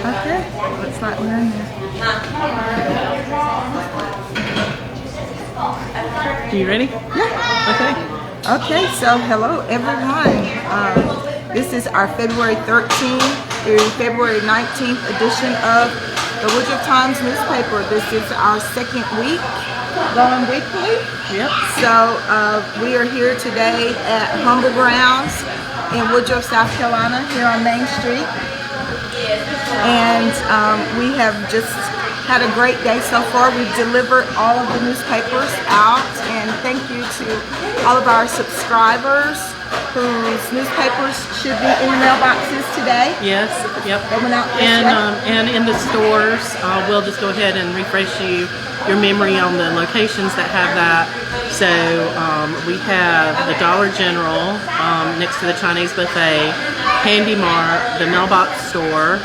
Okay, looks like we're in there. Are you ready? Yeah. Okay. Okay, so hello everyone. This is our February 13th through February 19th edition of the Woodruff Times newspaper. This is our second week, going weekly. Yep. So we are here today at Humble Grounds in Woodruff, South Carolina, here on Main Street. And we have just had a great day so far. We've delivered all of the newspapers out, and thank you to all of our subscribers whose newspapers should be in the mailboxes today. Yes. Yep. They went out yesterday. And in the stores, we'll just go ahead and refresh your memory on the locations that have that. So we have the Dollar General next to the Chinese buffet, Handy Mart, the mailbox store,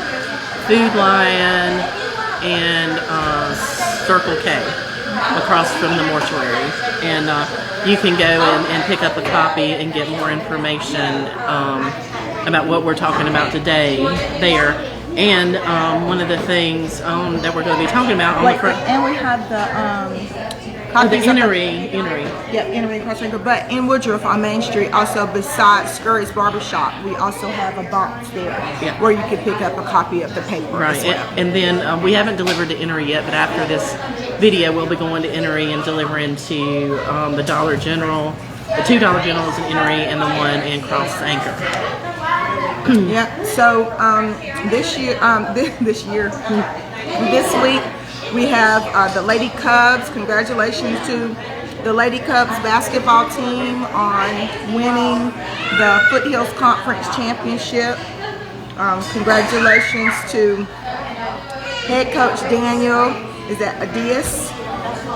Food Lion, and Circle K across from the mortuary. And you can go and pick up a copy and get more information about what we're talking about today there. And one of the things that we're going to be talking about on the front. And we have the eatery. Yep, eatery cross-finger. But in Woodruff on Main Street, also besides Scurry's Barbershop, we also have a box there where you can pick up a copy of the paper. Right, as well. and then we haven't delivered to eatery yet, but after this video, we'll be going to eatery and delivering to the Dollar General, the two Dollar Generals in eatery, and the one in Cross Anchor. Yeah. So this week we have the Lady Cubs. Congratulations to the Lady Cubs basketball team on winning the Foothills Conference Championship. Congratulations to head coach Daniel Adias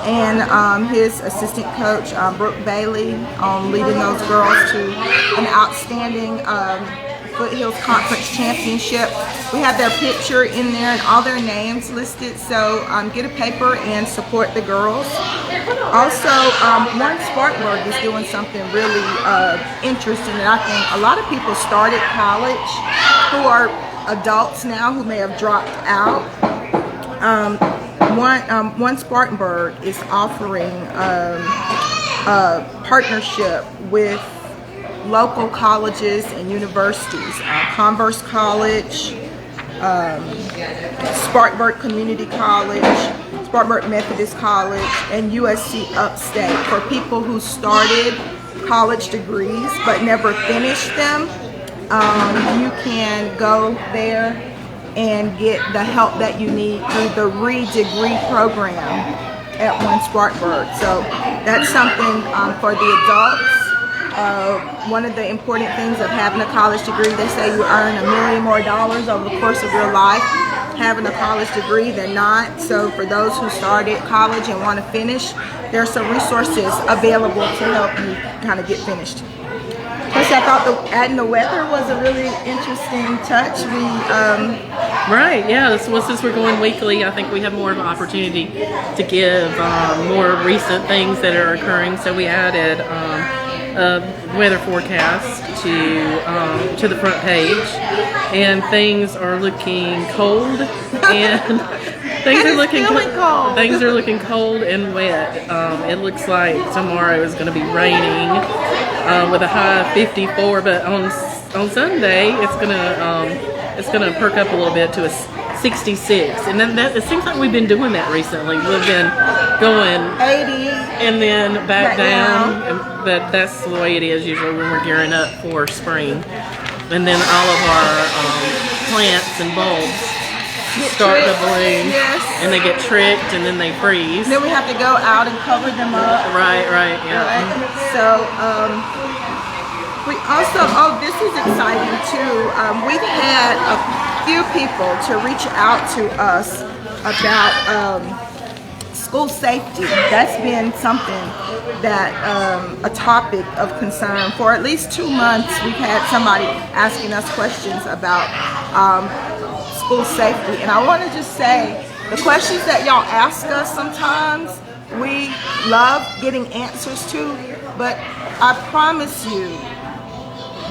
and his assistant coach Brooke Bailey on leading those girls to an outstanding Foothills Conference Championship. We have their picture in there and all their names listed, so get a paper and support the girls. Also, One Spartanburg is doing something really interesting that I think a lot of people started college who are adults now who may have dropped out. One Spartanburg is offering a partnership with local colleges and universities, Converse College, Spartanburg Community College, Spartanburg Methodist College, and USC Upstate for people who started college degrees but never finished them. You can go there and get the help that you need through the Re-Degree program at One Spartanburg. So that's something for the adults. One of the important things of having a college degree, they say you earn $1 million more over the course of your life having a college degree than not. So for those who started college and want to finish, there are some resources available to help you kind of get finished. Plus, I thought adding the weather was a really interesting touch. Right, yeah. Since we're going weekly, I think we have more of an opportunity to give more recent things that are occurring. So we added weather forecast to the front page, and things are looking cold, and things are looking cold. Things are looking cold and wet. It looks like tomorrow is going to be raining with a high of 54, but on Sunday it's gonna perk up a little bit to a 66, and then it seems like we've been doing that recently. We've been going 80 and then back down, but that's the way it is usually when we're gearing up for spring. And then all of our plants and bulbs start to bloom, and they get tricked, and then they freeze. Then we have to go out and cover them up. Right, yeah. Right. So we also, this is exciting too. We've had a few people to reach out to us about school safety. That's been something that a topic of concern for at least 2 months. We've had somebody asking us questions about school safety, and I want to just say the questions that y'all ask us sometimes we love getting answers to, but I promise you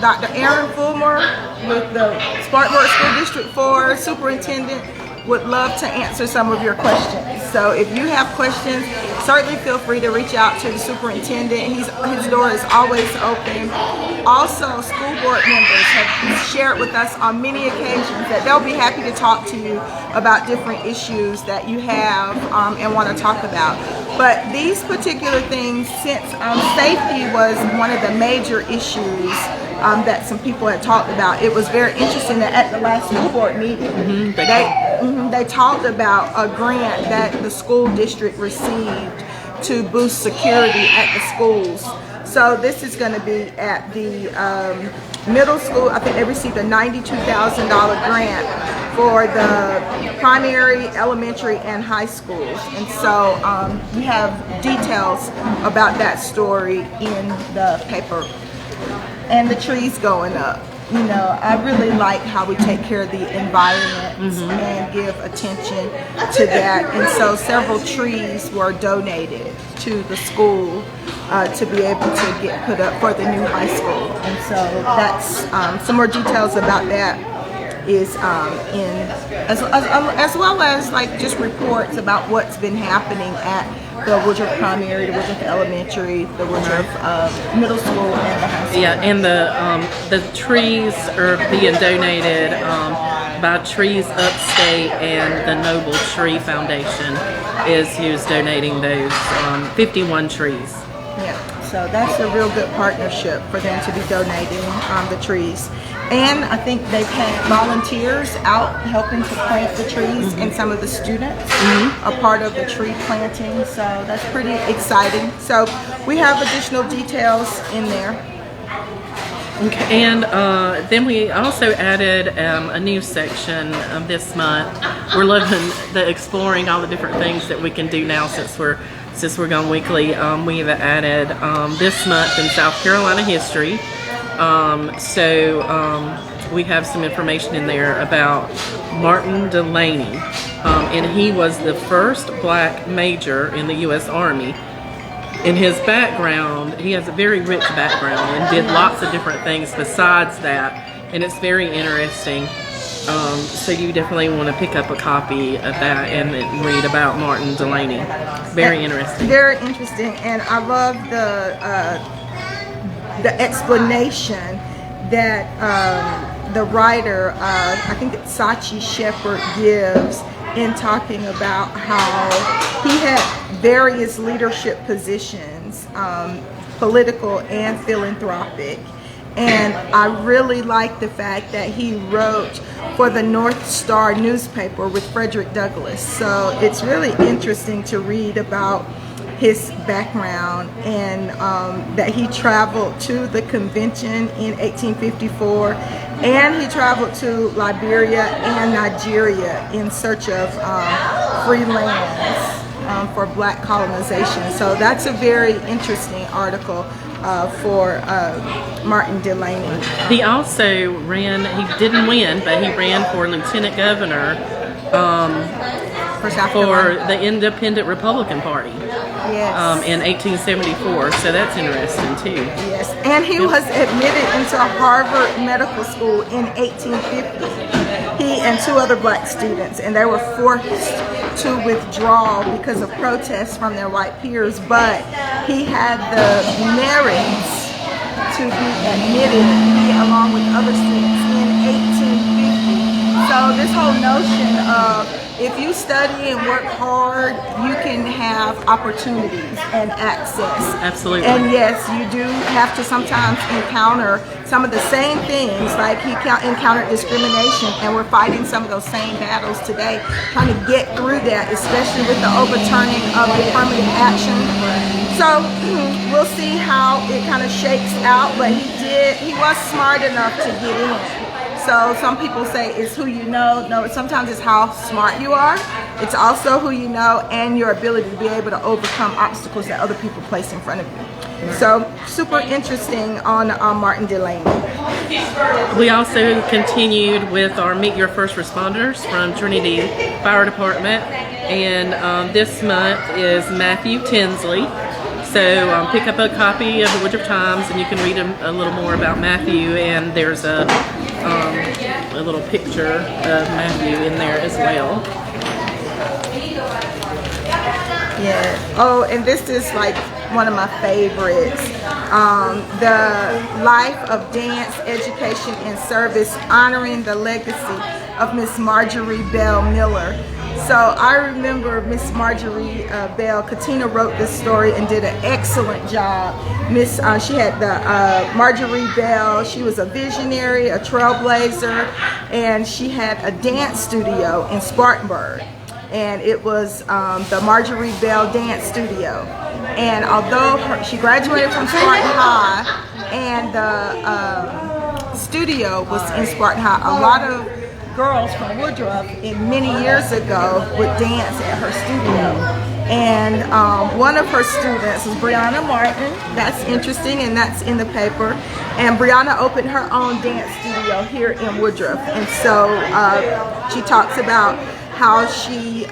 Dr. Aaron Fulmer with the Spartanburg School District 4 Superintendent would love to answer some of your questions. So if you have questions, certainly feel free to reach out to the superintendent. His door is always open. Also, school board members have shared with us on many occasions that they'll be happy to talk to you about different issues that you have and want to talk about. But these particular things, since safety was one of the major issues that some people had talked about, it was very interesting that at the last school board meeting, they talked about a grant that the school district received to boost security at the schools. So this is going to be at the middle school. I think they received a $92,000 grant for the primary, elementary, and high schools. And so we have details about that story in the paper. And the trees going up. You know, I really like how we take care of the environment and give attention to that. And so several trees were donated to the school to be able to get put up for the new high school. And so that's some more details about that is in as well as like just reports about what's been happening at the Woodruff Primary, the Woodruff Elementary, the Woodruff Middle School, and the high school. Yeah, and the trees are being donated by Trees Upstate, and the Noble Tree Foundation is who's donating those 51 trees. Yeah, so that's a real good partnership for them to be donating the trees. And I think they've had volunteers out helping to plant the trees, and some of the students are part of the tree planting. So that's pretty exciting. So we have additional details in there. Okay. And then we also added a new section this month. We're loving the exploring all the different things that we can do now since we're going weekly. We've added this month in South Carolina history. We have some information in there about Martin Delany, and he was the first black major in the U.S. Army. In his background, he has a very rich background and did lots of different things besides that, and it's very interesting. So you definitely want to pick up a copy of that and read about Martin Delany. Very interesting. Very interesting, and I love the explanation that the writer, I think it's Sachi Shepherd, gives in talking about how he had various leadership positions, political and philanthropic. And I really like the fact that he wrote for the North Star newspaper with Frederick Douglass. So it's really interesting to read about his background, and that he traveled to the convention in 1854, and he traveled to Liberia and Nigeria in search of free lands for black colonization. So that's a very interesting article for Martin Delany. He also ran, he didn't win, but he ran for lieutenant governor for the Independent Republican Party. Yes. In 1874, so that's interesting too. Yes, and he was admitted into Harvard Medical School in 1850. He and two other black students, and they were forced to withdraw because of protests from their white peers, but he had the merits to be admitted, he along with other students, in 1850. So this whole notion of if you study and work hard, you can have opportunities and access. Absolutely. And yes, you do have to sometimes encounter some of the same things, like he encountered discrimination, and we're fighting some of those same battles today, trying to get through that, especially with the overturning of affirmative action. So we'll see how it kind of shakes out, but he was smart enough to get in. So some people say it's who you know. No, sometimes it's how smart you are. It's also who you know and your ability to be able to overcome obstacles that other people place in front of you. So super interesting on Martin Delany. We also continued with our Meet Your First Responders from Trinity Fire Department, and this month is Matthew Tinsley. So pick up a copy of the Woodruff Times, and you can read a little more about Matthew. And there's a little picture of Matthew in there as well. Yeah. Oh, and this is like one of my favorites. The Life of Dance, Education, and Service, honoring the legacy of Miss Marjorie Bell Miller. So I remember Miss Marjorie Bell. Katina wrote this story and did an excellent job. She had the Marjorie Bell. She was a visionary, a trailblazer, and she had a dance studio in Spartanburg. And it was the Marjorie Bell Dance Studio. And although she graduated from Spartan High, and the studio was in Spartan High, a lot of girls from Woodruff many years ago would dance at her studio. And one of her students was Brianna Martin. That's interesting, and that's in the paper. And Brianna opened her own dance studio here in Woodruff. And so she talks about how she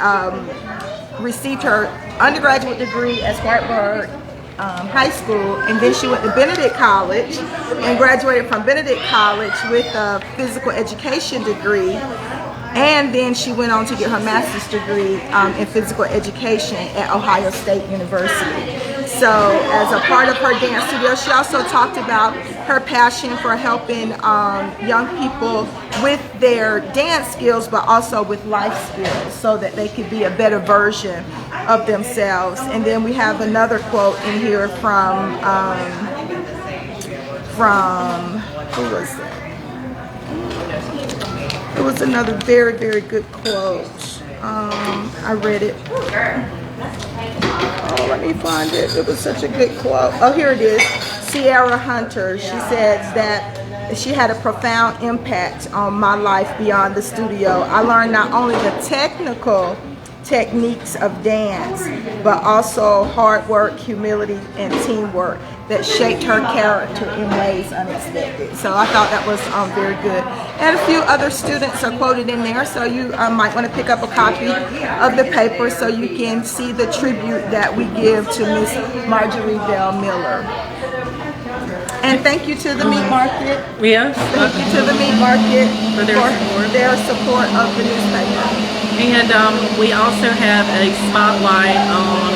received her undergraduate degree at Spartanburg High School, and then she went to Benedict College and graduated from Benedict College with a physical education degree, and then she went on to get her master's degree in physical education at Ohio State University. So as a part of her dance studio, she also talked about her passion for helping young people with their dance skills, but also with life skills, so that they could be a better version of themselves. And then we have another quote in here from who was it? It was another very, very good quote. I read it. Oh, let me find it. It was such a good quote. Oh, here it is. Sierra Hunter. She says that she had a profound impact on my life beyond the studio. I learned not only the technical techniques of dance, but also hard work, humility, and teamwork that shaped her character in ways unexpected. So I thought that was very good. And a few other students are quoted in there, so you might want to pick up a copy of the paper so you can see the tribute that we give to Miss Marjorie Bell Miller. And thank you to the meat market. Yes. Thank you to the meat market for their support of the newspaper. And we also have a spotlight on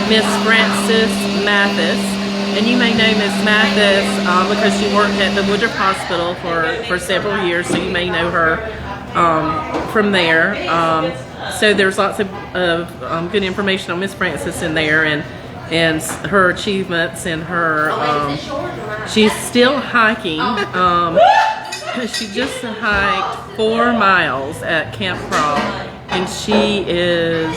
Miss Francis Mathis. And you may know Miss Mathis because she worked at the Woodruff Hospital for several years, so you may know her from there. So there's lots of good information on Miss Francis in there, and her achievements, and her she's still hiking. She just hiked 4 miles at Camp Crawl, and she is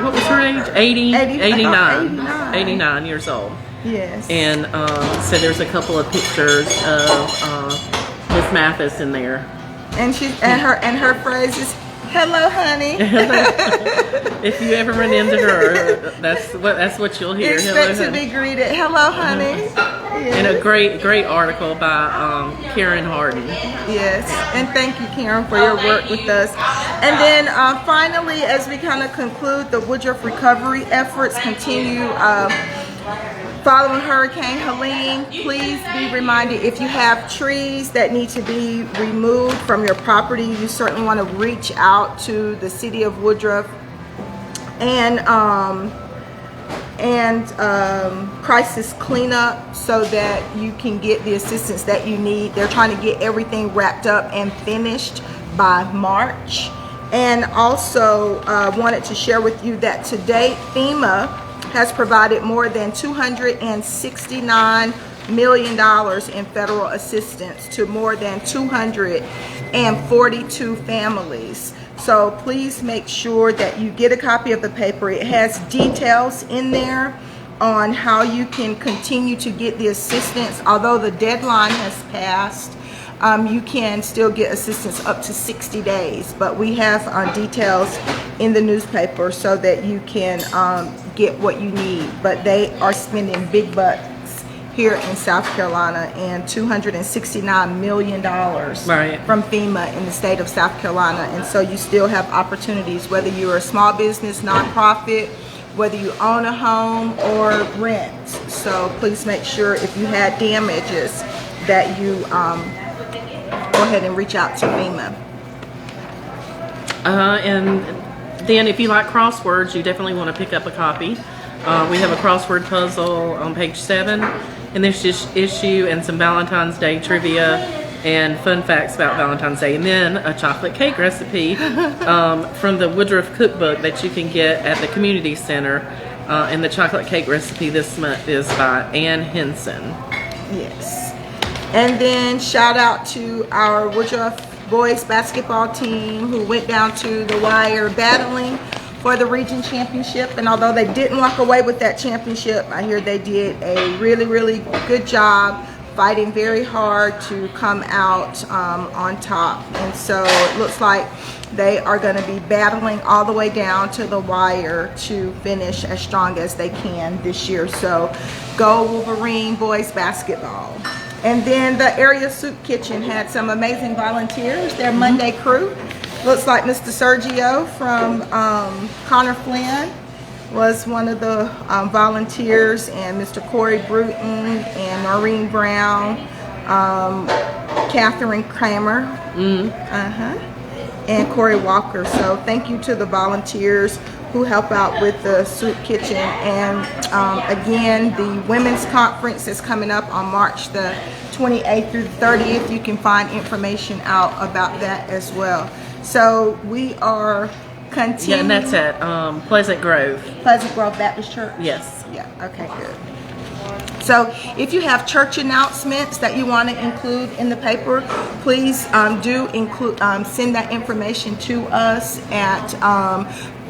what was her age? 89 years old. Yes. And so there's a couple of pictures of Miss Mathis in there. And her phrase is, "Hello, honey." If you ever run into her, that's what you'll hear. Expect to be greeted, "Hello, honey." Yes. And a great article by Karen Harden. Yes, and thank you, Karen, for your work with us. And then finally, as we kind of conclude, the Woodruff recovery efforts continue. Following Hurricane Helene, please be reminded, if you have trees that need to be removed from your property, you certainly want to reach out to the city of Woodruff and crisis cleanup so that you can get the assistance that you need. They're trying to get everything wrapped up and finished by March. And also wanted to share with you that to date, FEMA has provided more than $269 million in federal assistance to more than 242 families. So please make sure that you get a copy of the paper. It has details in there on how you can continue to get the assistance. Although the deadline has passed, you can still get assistance up to 60 days. But we have details in the newspaper so that you can get what you need. But they are spending big bucks here in South Carolina, and $269 million from FEMA in the state of South Carolina. And so you still have opportunities, whether you're a small business, nonprofit, whether you own a home or rent. So please make sure if you had damages that you go ahead and reach out to FEMA. And then if you like crosswords, you definitely want to pick up a copy. We have a crossword puzzle on page 7 in this issue, and some Valentine's Day trivia and fun facts about Valentine's Day, and then a chocolate cake recipe from the Woodruff cookbook that you can get at the community center. And the chocolate cake recipe this month is by Ann Henson. Yes. And then shout out to our Woodruff boys basketball team who went down to the wire battling for the region championship. And although they didn't walk away with that championship, I hear they did a really, really good job, fighting very hard to come out on top. And so it looks like they are going to be battling all the way down to the wire to finish as strong as they can this year. So go Wolverine boys basketball. And then the area soup kitchen had some amazing volunteers, their Monday crew. Looks like Mr. Sergio from Connor Flynn was one of the volunteers, and Mr. Corey Bruton and Noreen Brown, Catherine Kramer, and Corey Walker. So thank you to the volunteers who help out with the soup kitchen. And again, the women's conference is coming up on March the 28th through the 30th. You can find information out about that as well. So we are continuing. Yeah, and that's at Pleasant Grove Baptist Church? Yes. Yeah, okay, good. So if you have church announcements that you want to include in the paper, please do include, send that information to us at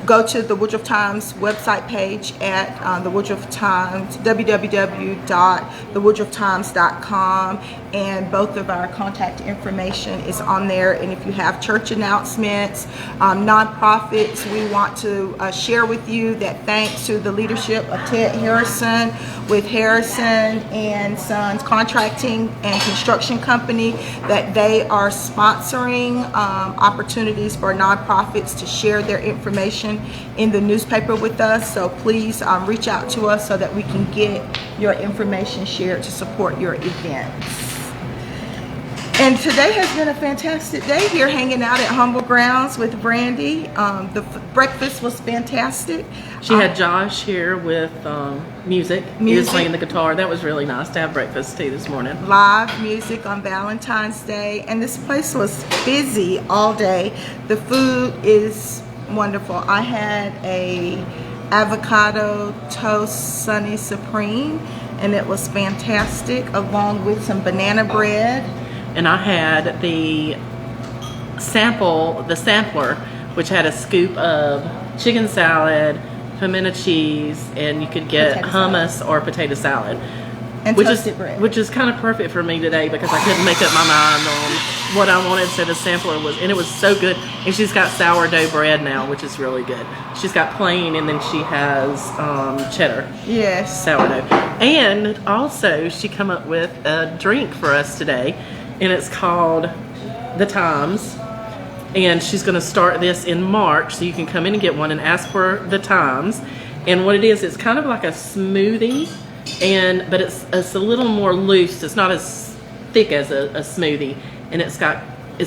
go to the Woodruff Times website page at the Woodruff Times, www.thewoodrufftimes.com, and both of our contact information is on there. And if you have church announcements, nonprofits, we want to share with you that thanks to the leadership of Ted Harrison with Harrison and Sons Contracting and Construction Company, that they are sponsoring opportunities for nonprofits to share their information in the newspaper with us. So please reach out to us so that we can get your information shared to support your events. And today has been a fantastic day here hanging out at Humble Grounds with Brandy. The breakfast was fantastic. She had Josh here with music. He was playing the guitar. That was really nice to have breakfast tea this morning. Live music on Valentine's Day. And this place was busy all day. The food is wonderful. I had a avocado toast Sunny Supreme, and it was fantastic, along with some banana bread. And I had the sampler, which had a scoop of chicken salad, pimento cheese, and you could get hummus or potato salad. And toasted bread. Which is kind of perfect for me today because I couldn't make up my mind on what I wanted, so the sampler was, and it was so good. And she's got sourdough bread now, which is really good. She's got plain, and then she has cheddar. Yes. Sourdough. And also, she come up with a drink for us today, and it's called The Times. And she's going to start this in March, so you can come in and get one and ask for The Times. And what it is, it's kind of like a smoothie, but it's a little more loose. It's not as thick as a smoothie, and it's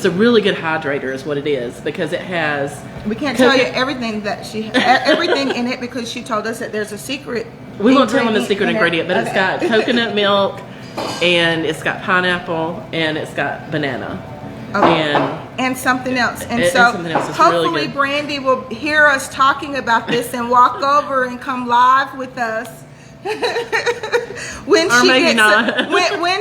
a really good hydrator is what it is, because it has. We can't tell you everything everything in it, because she told us that there's a secret. We won't tell them the secret ingredient, but it's got coconut milk, and it's got pineapple, and it's got banana. Okay. And something else. And so something else. Hopefully really good. Brandy will hear us talking about this and walk over and come live with us. when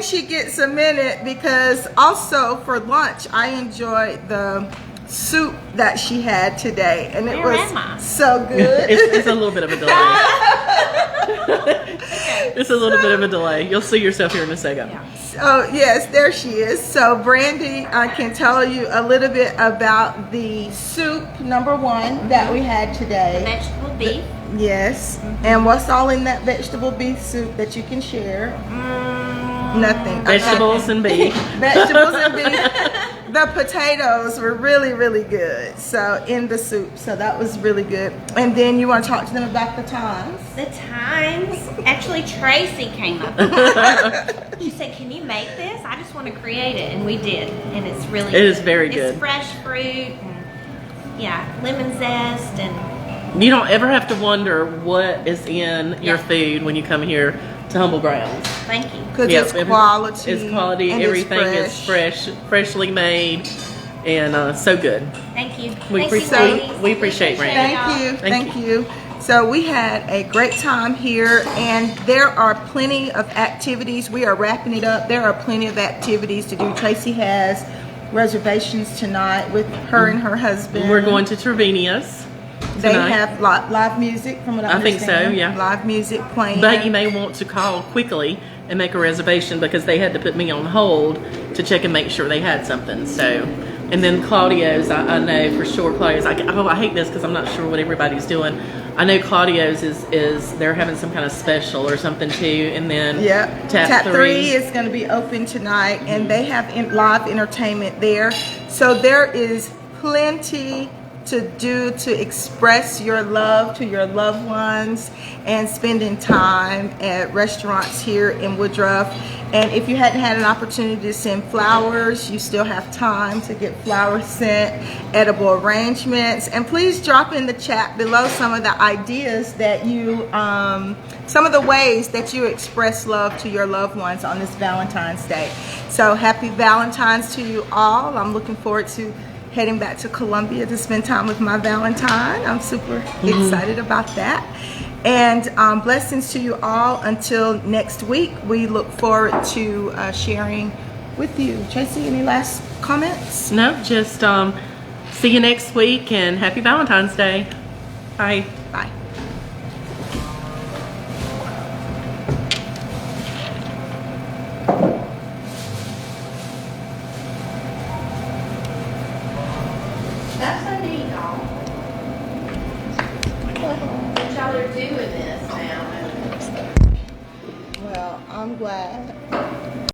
she gets a minute, because also for lunch I enjoyed the soup that she had today, and it was so good. It's a little bit of a delay. It's a little bit of a delay. You'll see yourself here in a second. Yeah. So yes, there she is. So Brandy, I can tell you a little bit about the soup #1 that we had today. Vegetable beef. Yes. And what's all in that vegetable beef soup that you can share? Nothing. Vegetables and beef. Vegetables and beef. the potatoes were really, really good. So in the soup, so that was really good. And then you want to talk to them about the times? The times, actually Tracy came up. She said, "Can you make this? I just want to create it," and we did, and it's really. It is very good. It's fresh fruit, and yeah, lemon zest, and You don't ever have to wonder what is in your food when you come here to Humble Grounds. thank you. Because it's quality. It's quality. and Everything it's is fresh, freshly made, and so good. Thank you. We Thank you, appreciate- ladies. we appreciate Randy. Thank you. Thank Thank you. So we had a great time here, and there are plenty of activities. We are wrapping it up. There are plenty of activities to do. Tracy has reservations tonight with her and her husband. We're going to Trevinia's They tonight. have live music, from what I think so, understand. yeah. Live music playing. But you may want to call quickly and make a reservation because they had to put me on hold to check and make sure they had something. So, and then Claudio's, I know for sure Claudio's. I hate this because I'm not sure what everybody's doing. I know Claudio's is they're having some kind of special or something too. And then Tap 3 is going to be open tonight, and they have live entertainment there. So there is plenty to do to express your love to your loved ones and spending time at restaurants here in Woodruff. And if you hadn't had an opportunity to send flowers, you still have time to get flowers sent, edible arrangements. And please drop in the chat below some of the ideas that you, some of the ways that you express love to your loved ones on this Valentine's Day. So happy Valentine's to you all. I'm looking forward to heading back to Columbia to spend time with my Valentine. I'm super excited about that. And blessings to you all. Until next week, we look forward to sharing with you. Tracy, any last comments? No, just see you next week and happy Valentine's Day. Bye. Bye. That's so neat, y'all. Y'all are doing this now. Well, I'm glad.